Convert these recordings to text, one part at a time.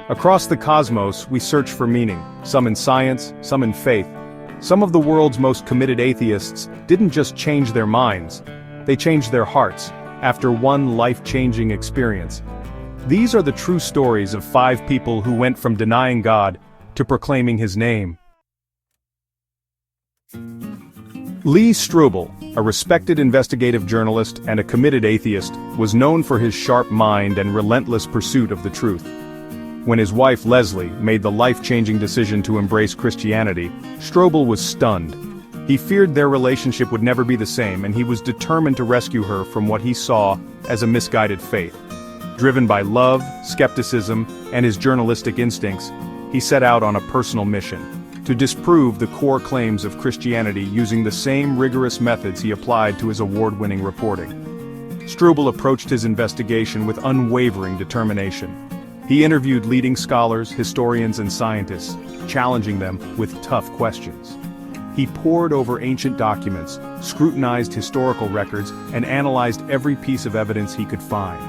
Across the cosmos, we search for meaning, some in science, some in faith. Some of the world's most committed atheists didn't just change their minds, they changed their hearts, after one life-changing experience. These are the true stories of 5 people who went from denying God to proclaiming His name. Lee Strobel, a respected investigative journalist and a committed atheist, was known for his sharp mind and relentless pursuit of the truth. When his wife Leslie made the life-changing decision to embrace Christianity, Strobel was stunned. He feared their relationship would never be the same, and he was determined to rescue her from what he saw as a misguided faith. Driven by love, skepticism, and his journalistic instincts, he set out on a personal mission: to disprove the core claims of Christianity using the same rigorous methods he applied to his award-winning reporting. Strobel approached his investigation with unwavering determination. He interviewed leading scholars, historians, and scientists, challenging them with tough questions. He pored over ancient documents, scrutinized historical records, and analyzed every piece of evidence he could find.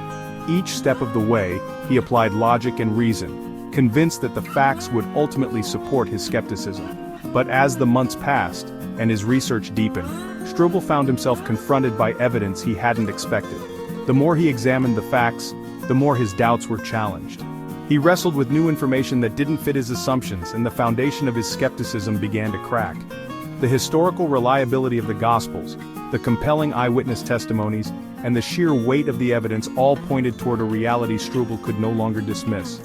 Each step of the way, he applied logic and reason, convinced that the facts would ultimately support his skepticism. But as the months passed, and his research deepened, Strobel found himself confronted by evidence he hadn't expected. The more he examined the facts, the more his doubts were challenged. He wrestled with new information that didn't fit his assumptions, and the foundation of his skepticism began to crack. The historical reliability of the Gospels, the compelling eyewitness testimonies, and the sheer weight of the evidence all pointed toward a reality Strobel could no longer dismiss.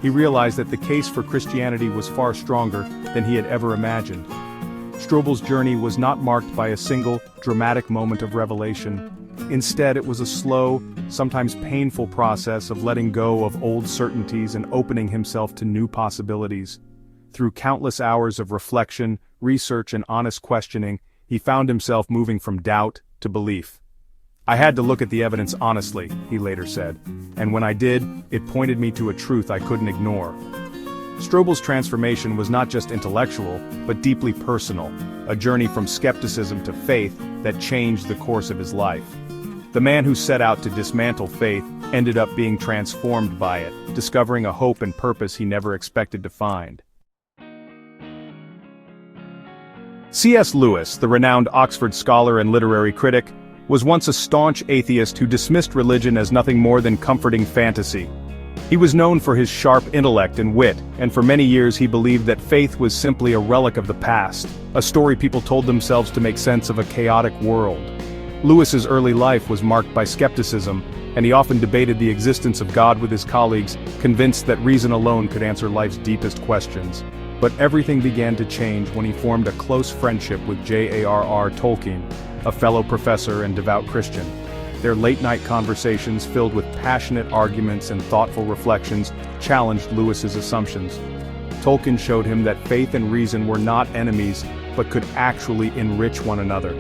He realized that the case for Christianity was far stronger than he had ever imagined. Strobel's journey was not marked by a single, dramatic moment of revelation. Instead, it was a slow, sometimes painful process of letting go of old certainties and opening himself to new possibilities. Through countless hours of reflection, research, and honest questioning, he found himself moving from doubt to belief. "I had to look at the evidence honestly," he later said, "and when I did, it pointed me to a truth I couldn't ignore." Strobel's transformation was not just intellectual, but deeply personal, a journey from skepticism to faith that changed the course of his life. The man who set out to dismantle faith ended up being transformed by it, discovering a hope and purpose he never expected to find. C.S. Lewis, the renowned Oxford scholar and literary critic, was once a staunch atheist who dismissed religion as nothing more than comforting fantasy. He was known for his sharp intellect and wit, and for many years he believed that faith was simply a relic of the past, a story people told themselves to make sense of a chaotic world. Lewis's early life was marked by skepticism, and he often debated the existence of God with his colleagues, convinced that reason alone could answer life's deepest questions. But everything began to change when he formed a close friendship with J.R.R. Tolkien, a fellow professor and devout Christian. Their late-night conversations, filled with passionate arguments and thoughtful reflections, challenged Lewis's assumptions. Tolkien showed him that faith and reason were not enemies, but could actually enrich one another.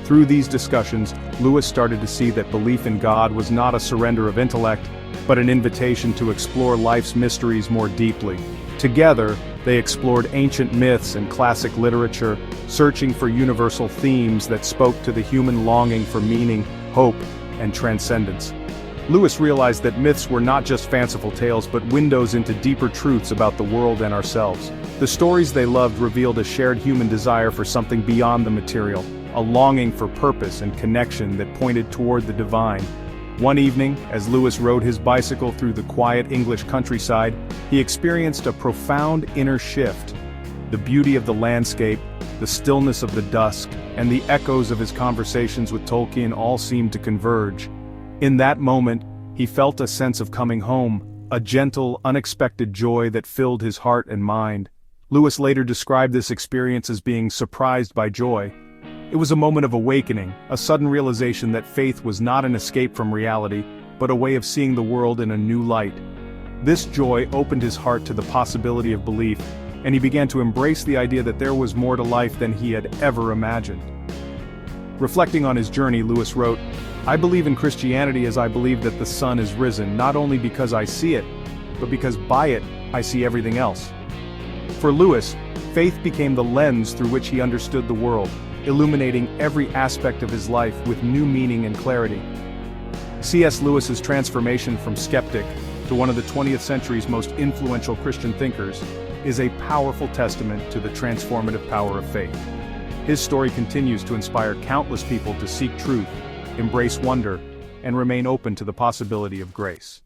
Through these discussions, Lewis started to see that belief in God was not a surrender of intellect, but an invitation to explore life's mysteries more deeply. Together, they explored ancient myths and classic literature, searching for universal themes that spoke to the human longing for meaning, hope, and transcendence. Lewis realized that myths were not just fanciful tales but windows into deeper truths about the world and ourselves. The stories they loved revealed a shared human desire for something beyond the material, a longing for purpose and connection that pointed toward the divine. One evening, as Lewis rode his bicycle through the quiet English countryside, he experienced a profound inner shift. The beauty of the landscape, the stillness of the dusk, and the echoes of his conversations with Tolkien all seemed to converge. In that moment, he felt a sense of coming home, a gentle, unexpected joy that filled his heart and mind. Lewis later described this experience as being surprised by joy. It was a moment of awakening, a sudden realization that faith was not an escape from reality, but a way of seeing the world in a new light. This joy opened his heart to the possibility of belief, and he began to embrace the idea that there was more to life than he had ever imagined. Reflecting on his journey, Lewis wrote, "I believe in Christianity as I believe that the sun is risen, not only because I see it, but because by it, I see everything else." For Lewis, faith became the lens through which he understood the world, illuminating every aspect of his life with new meaning and clarity. C.S. Lewis's transformation from skeptic to one of the 20th century's most influential Christian thinkers, is a powerful testament to the transformative power of faith. His story continues to inspire countless people to seek truth, embrace wonder, and remain open to the possibility of grace.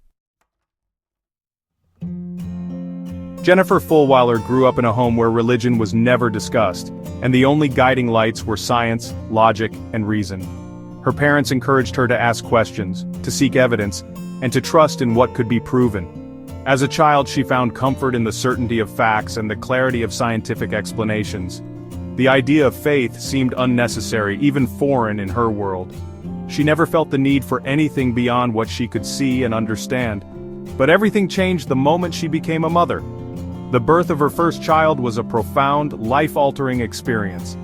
Jennifer Fulwiler grew up in a home where religion was never discussed, and the only guiding lights were science, logic, and reason. Her parents encouraged her to ask questions, to seek evidence, and to trust in what could be proven. As a child, she found comfort in the certainty of facts and the clarity of scientific explanations. The idea of faith seemed unnecessary, even foreign in her world. She never felt the need for anything beyond what she could see and understand. But everything changed the moment she became a mother. The birth of her first child was a profound, life-altering experience.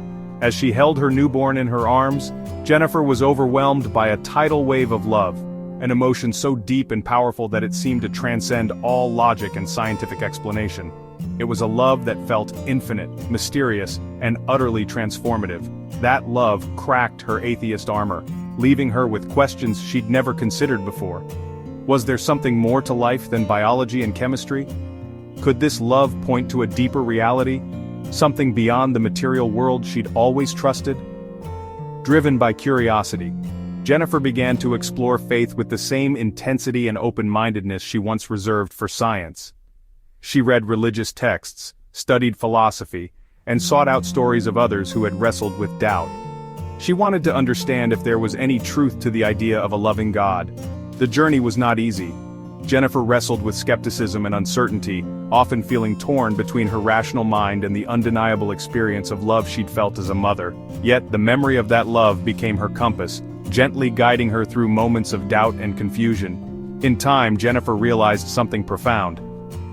As she held her newborn in her arms, Jennifer was overwhelmed by a tidal wave of love, an emotion so deep and powerful that it seemed to transcend all logic and scientific explanation. It was a love that felt infinite, mysterious, and utterly transformative. That love cracked her atheist armor, leaving her with questions she'd never considered before. Was there something more to life than biology and chemistry? Could this love point to a deeper reality? Something beyond the material world she'd always trusted? Driven by curiosity, Jennifer began to explore faith with the same intensity and open-mindedness she once reserved for science. She read religious texts, studied philosophy, and sought out stories of others who had wrestled with doubt. She wanted to understand if there was any truth to the idea of a loving God. The journey was not easy. Jennifer wrestled with skepticism and uncertainty, often feeling torn between her rational mind and the undeniable experience of love she'd felt as a mother. Yet the memory of that love became her compass, gently guiding her through moments of doubt and confusion. In time, Jennifer realized something profound.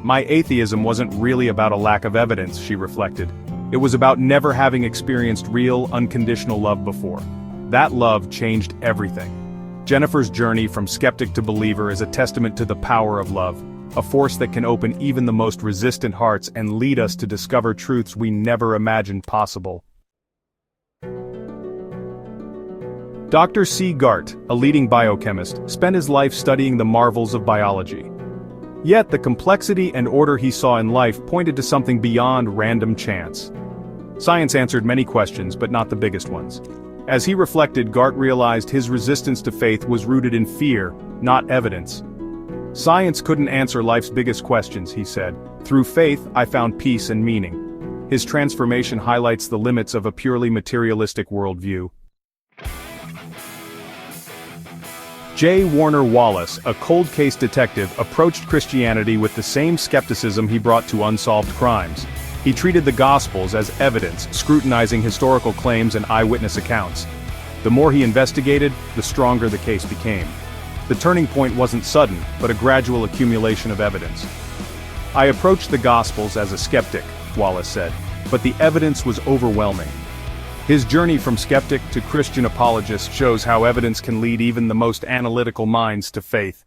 My atheism wasn't really about a lack of evidence, she reflected. It was about never having experienced real, unconditional love before. That love changed everything. Jennifer's journey from skeptic to believer is a testament to the power of love, a force that can open even the most resistant hearts and lead us to discover truths we never imagined possible. Dr. C. Garte, a leading biochemist, spent his life studying the marvels of biology. Yet the complexity and order he saw in life pointed to something beyond random chance. Science answered many questions, but not the biggest ones. As he reflected, Garte realized his resistance to faith was rooted in fear, not evidence. Science couldn't answer life's biggest questions, he said. Through faith, I found peace and meaning. His transformation highlights the limits of a purely materialistic worldview. J. Warner Wallace, a cold case detective, approached Christianity with the same skepticism he brought to unsolved crimes. He treated the Gospels as evidence, scrutinizing historical claims and eyewitness accounts. The more he investigated, the stronger the case became. The turning point wasn't sudden, but a gradual accumulation of evidence. I approached the Gospels as a skeptic, Wallace said, but the evidence was overwhelming. His journey from skeptic to Christian apologist shows how evidence can lead even the most analytical minds to faith.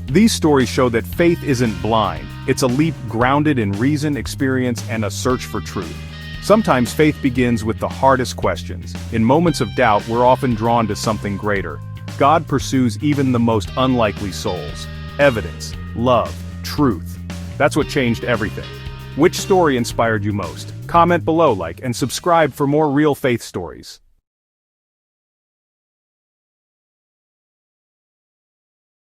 These stories show that faith isn't blind, it's a leap grounded in reason, experience, and a search for truth. Sometimes faith begins with the hardest questions. In moments of doubt, we're often drawn to something greater. God pursues even the most unlikely souls. Evidence, love, truth. That's what changed everything. Which story inspired you most? Comment below, like, and subscribe for more real faith stories.